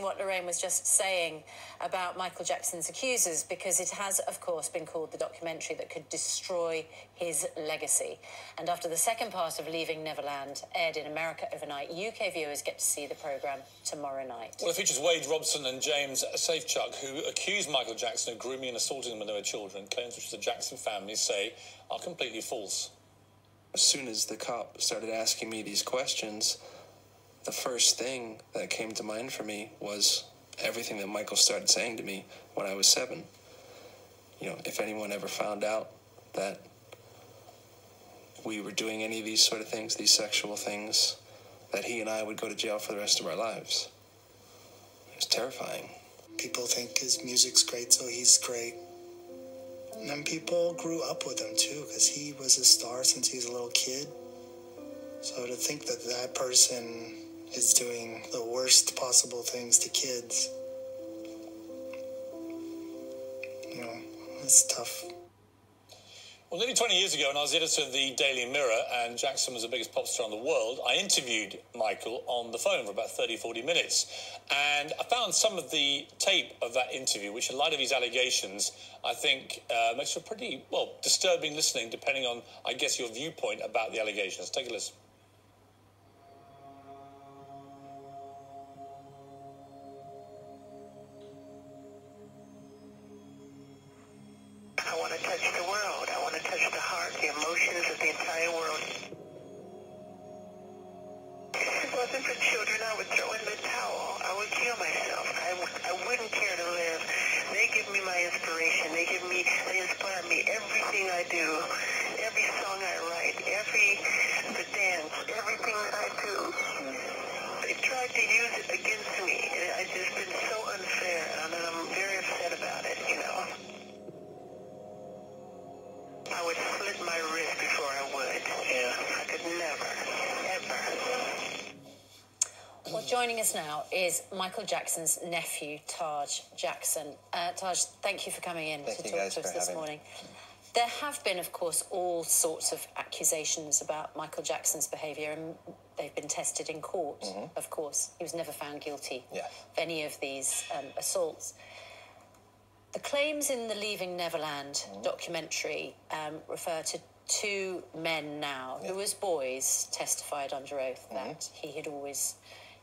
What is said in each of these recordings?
What Lorraine was just saying about Michael Jackson's accusers, because it has, of course, been called the documentary that could destroy his legacy. And after the second part of Leaving Neverland aired in America overnight, UK viewers get to see the programme tomorrow night. Well, it features Wade Robson and James Safechuck, who accused Michael Jackson of grooming and assaulting them when they were children, claims which the Jackson family say are completely false. As soon as the cop started asking me these questions, the first thing that came to mind for me was everything that Michael started saying to me when I was 7. You know, if anyone ever found out that we were doing any of these sort of things, these sexual things, that he and I would go to jail for the rest of our lives. It was terrifying. People think his music's great, so he's great. And then people grew up with him, too, because he was a star since he was a little kid. So to think that that person is doing the worst possible things to kids, you know, it's tough. Well, nearly 20 years ago, when I was editor of the Daily Mirror and Jackson was the biggest pop star in the world, I interviewed Michael on the phone for about 30, 40 minutes. And I found some of the tape of that interview, which in light of his allegations, I think makes for pretty, well, disturbing listening, depending on, I guess, your viewpoint about the allegations. Take a listen. I want to touch the world. I want to touch the heart, the emotions of the entire world. If it wasn't for children, I would throw in the towel. I would kill myself. I wouldn't care to live. They give me my inspiration. They inspire me. Everything I do, every song I write, the dance, everything I do. They tried to use it against me. It's just been so unfair, and I'm very upset about it, you know. I would slit my wrist before I would. Yeah, I could never, ever. Well, joining us now is Michael Jackson's nephew, Taj Jackson. Taj, thank you for coming in to talk to us this morning. There have been, of course, all sorts of accusations about Michael Jackson's behaviour, and they've been tested in court, of course. He was never found guilty of any of these assaults. The claims in the Leaving Neverland documentary refer to 2 men now who, as boys, testified under oath that he had always,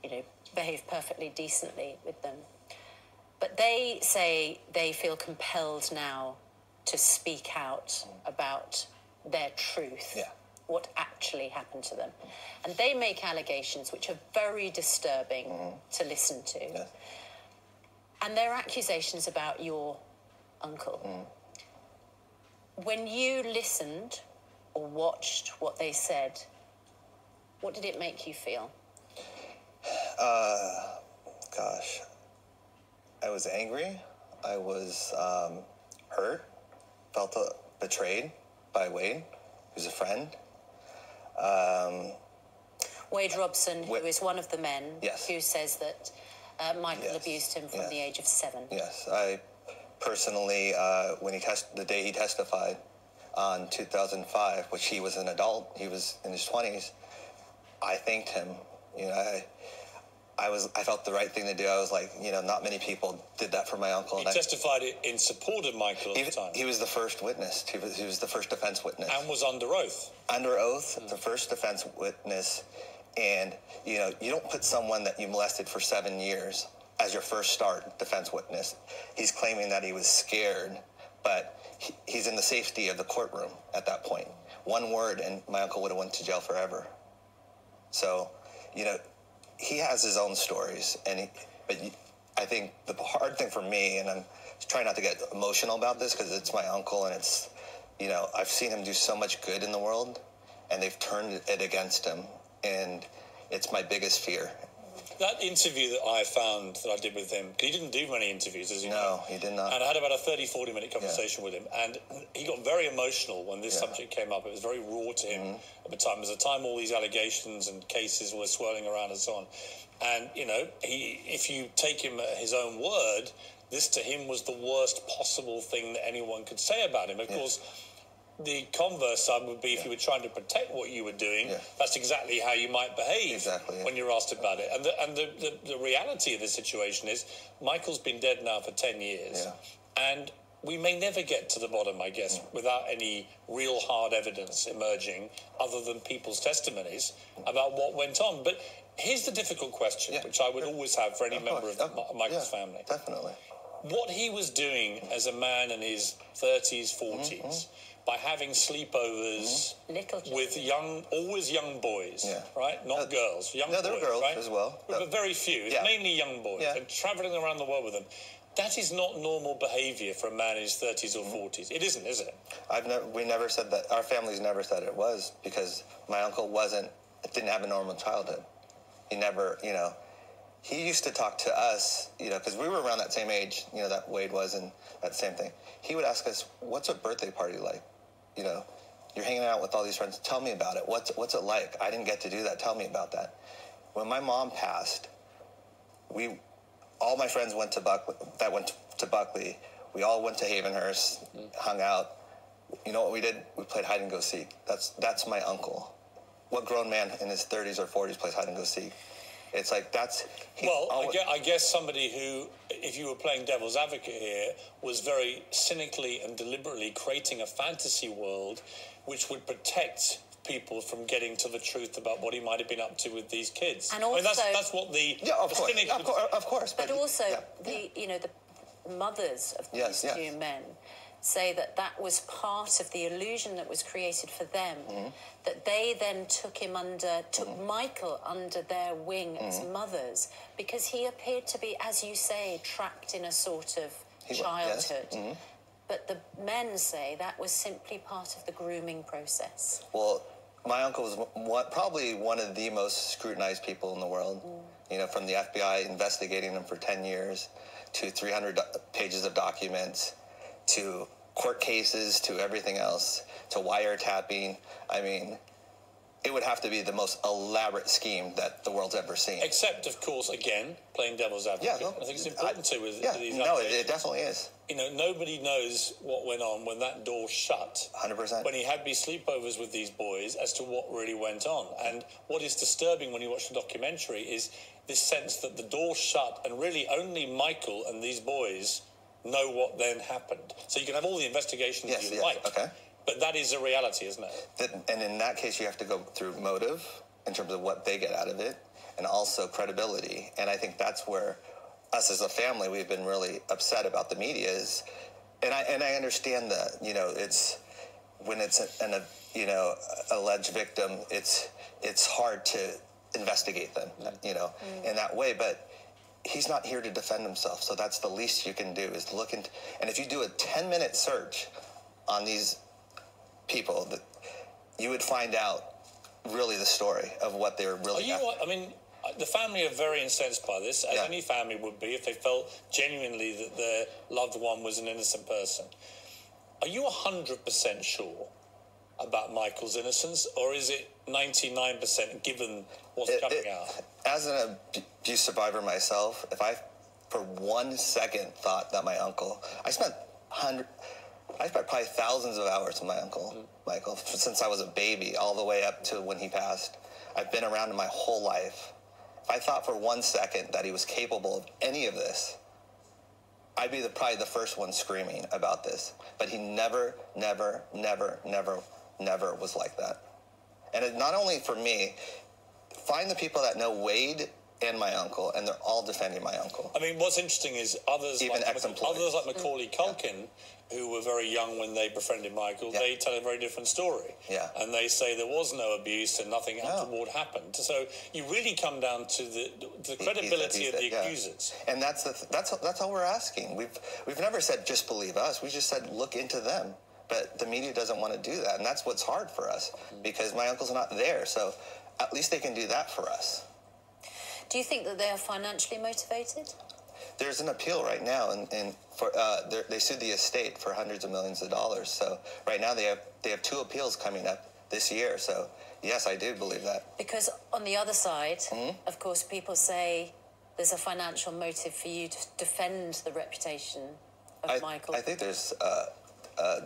you know, behaved perfectly decently with them. But they say they feel compelled now to speak out about their truth, what actually happened to them. And they make allegations which are very disturbing to listen to. And there are accusations about your uncle. When you listened or watched what they said, what did it make you feel? Gosh. I was angry. I was hurt. Felt betrayed by Wade, who's a friend. Wade Robson, who is one of the men who says that Michael abused him from the age of 7. Yes, I personally, the day he testified on 2005, which he was an adult, he was in his 20s, I thanked him. You know, I felt the right thing to do. I was like, you know, not many people did that for my uncle. He testified in support of Michael at the time. He was the first witness. He was the first defense witness. And was under oath. Under oath, the first defense witness. And, you know, you don't put someone that you molested for 7 years as your first start defense witness. He's claiming that he was scared, but he's in the safety of the courtroom at that point. One word and my uncle would have went to jail forever. So, you know, he has his own stories, but I think the hard thing for me, and I'm trying not to get emotional about this because it's my uncle and it's, you know, I've seen him do so much good in the world and they've turned it against him, and it's my biggest fear. That interview that I found that I did with him, he didn't do many interviews, as you know. No, he did not. And I had about a 30, 40-minute conversation with him, and he got very emotional when this subject came up. It was very raw to him at the time. It was the time all these allegations and cases were swirling around and so on. And, you know, if you take him at his own word, this to him was the worst possible thing that anyone could say about him. Of course, the converse side would be if you were trying to protect what you were doing, that's exactly how you might behave when you're asked about it. And the reality of the situation is Michael's been dead now for 10 years. And we may never get to the bottom, I guess, without any real hard evidence emerging other than people's testimonies about what went on. But here's the difficult question, which I would always have for any member of Michael's family. Definitely. What he was doing as a man in his 30s, 40s, by having sleepovers with always young boys, right? Not girls, young boys. No, there were girls right? as well. But very few, mainly young boys, and travelling around the world with them. That is not normal behaviour for a man in his 30s or 40s. It isn't, is it? We never said that. Our family's never said it was, because my uncle didn't have a normal childhood. He never, he used to talk to us, because we were around that same age, that Wade was, and that same thing. He would ask us, what's a birthday party like? You're hanging out with all these friends. Tell me about it. What's it like? I didn't get to do that. Tell me about that. When my mom passed, all my friends went to Buckley. We all went to Havenhurst, hung out. You know what we did? We played hide and go seek. That's my uncle. What grown man in his 30s or 40s plays hide and go seek? It's like I guess somebody who, if you were playing devil's advocate here, was very cynically and deliberately creating a fantasy world which would protect people from getting to the truth about what he might have been up to with these kids. And also, that's what the cynic of course. But also the mothers of these two men say that was part of the illusion that was created for them, that they then took Michael under their wing as mothers, because he appeared to be, as you say, trapped in a sort of childhood. But the men say that was simply part of the grooming process. Well, my uncle was probably one of the most scrutinized people in the world, from the FBI investigating him for 10 years, to 300 pages of documents, to court cases, to everything else, to wiretapping. I mean, it would have to be the most elaborate scheme that the world's ever seen. Except, of course, again, playing devil's advocate. I think it's important with these it definitely is. Nobody knows what went on when that door shut. 100%. When he had these sleepovers with these boys as to what really went on. And what is disturbing when you watch the documentary is this sense that the door shut and really only Michael and these boys know what then happened. So you can have all the investigations you like. Okay. But that is a reality, isn't it? And in that case, you have to go through motive in terms of what they get out of it, and also credibility. And I think that's where us as a family, we've been really upset about the media is, and I understand that, it's when it's an alleged victim, it's hard to investigate them, in that way. But he's not here to defend himself, so that's the least you can do is look and if you do a 10-minute search on these people, that you would find out really the story of what they were really. The family are very incensed by this, as any family would be if they felt genuinely that their loved one was an innocent person. Are you 100% sure about Michael's innocence, or is it 99% given what's coming out? As an abuse survivor myself, if I for 1 second thought that my uncle, I spent probably thousands of hours with my uncle, Michael, since I was a baby all the way up to when he passed. I've been around him my whole life. If I thought for 1 second that he was capable of any of this, I'd be probably the first one screaming about this. But he never was like that. And not only for me, find the people that know Wade and my uncle, and they're all defending my uncle. I mean, what's interesting is others like Macaulay Culkin, who were very young when they befriended Michael, they tell a very different story. Yeah. And they say there was no abuse and nothing untoward happened. So you really come down to the credibility of the accusers. And that's all we're asking. We've never said just believe us. We just said look into them. But the media doesn't want to do that, and that's what's hard for us because my uncle's not there. So at least they can do that for us. Do you think that they are financially motivated? There's an appeal right now, and they sued the estate for hundreds of millions of dollars. So right now they have 2 appeals coming up this year. So yes, I do believe that. Because on the other side, of course, people say there's a financial motive for you to defend the reputation of Michael. I think there's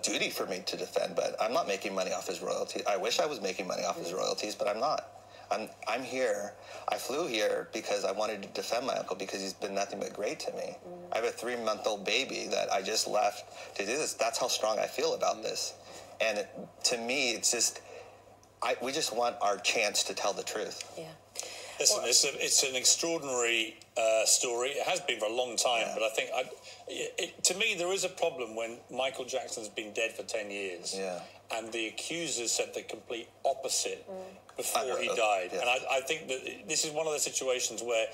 duty for me to defend, but I'm not making money off his royalties. I wish I was making money off his royalties, but I'm not. I'm here. I flew here because I wanted to defend my uncle because he's been nothing but great to me. I have a 3-month-old baby that I just left to do this. That's how strong I feel about this. And to me, it's just, we just want our chance to tell the truth. Yeah. Listen, it's an extraordinary story. It has been for a long time, but I think, to me, there is a problem when Michael Jackson's been dead for 10 years, and the accusers said the complete opposite before he died. And I think that this is one of the situations where,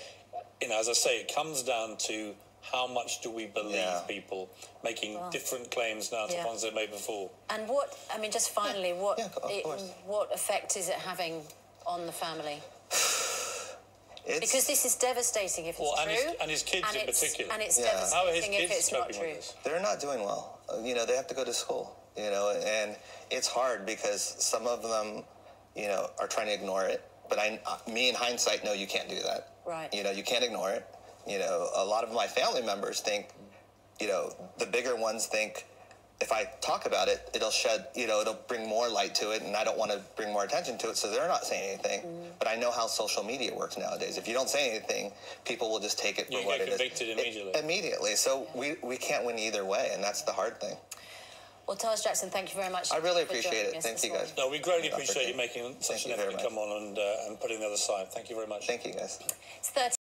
as I say, it comes down to how much do we believe people making different claims now to ones they made before. And just finally, what effect is it having on the family? Because this is devastating if it's true. And his kids in particular. And it's devastating if it's not true. They're not doing well. They have to go to school, and it's hard because some of them, are trying to ignore it. But me in hindsight know you can't do that. Right. You can't ignore it. A lot of my family members think, the bigger ones think, if I talk about it, it'll bring more light to it, and I don't want to bring more attention to it, so they're not saying anything. But I know how social media works nowadays. If you don't say anything, people will just take it for what it is. You get convicted immediately. So we can't win either way, and that's the hard thing. Well, Taj Jackson, thank you very much. I really appreciate it. Thank you, guys. No, we greatly appreciate you making such an effort to come on and putting the other side. Thank you very much. Thank you, guys. It's 30.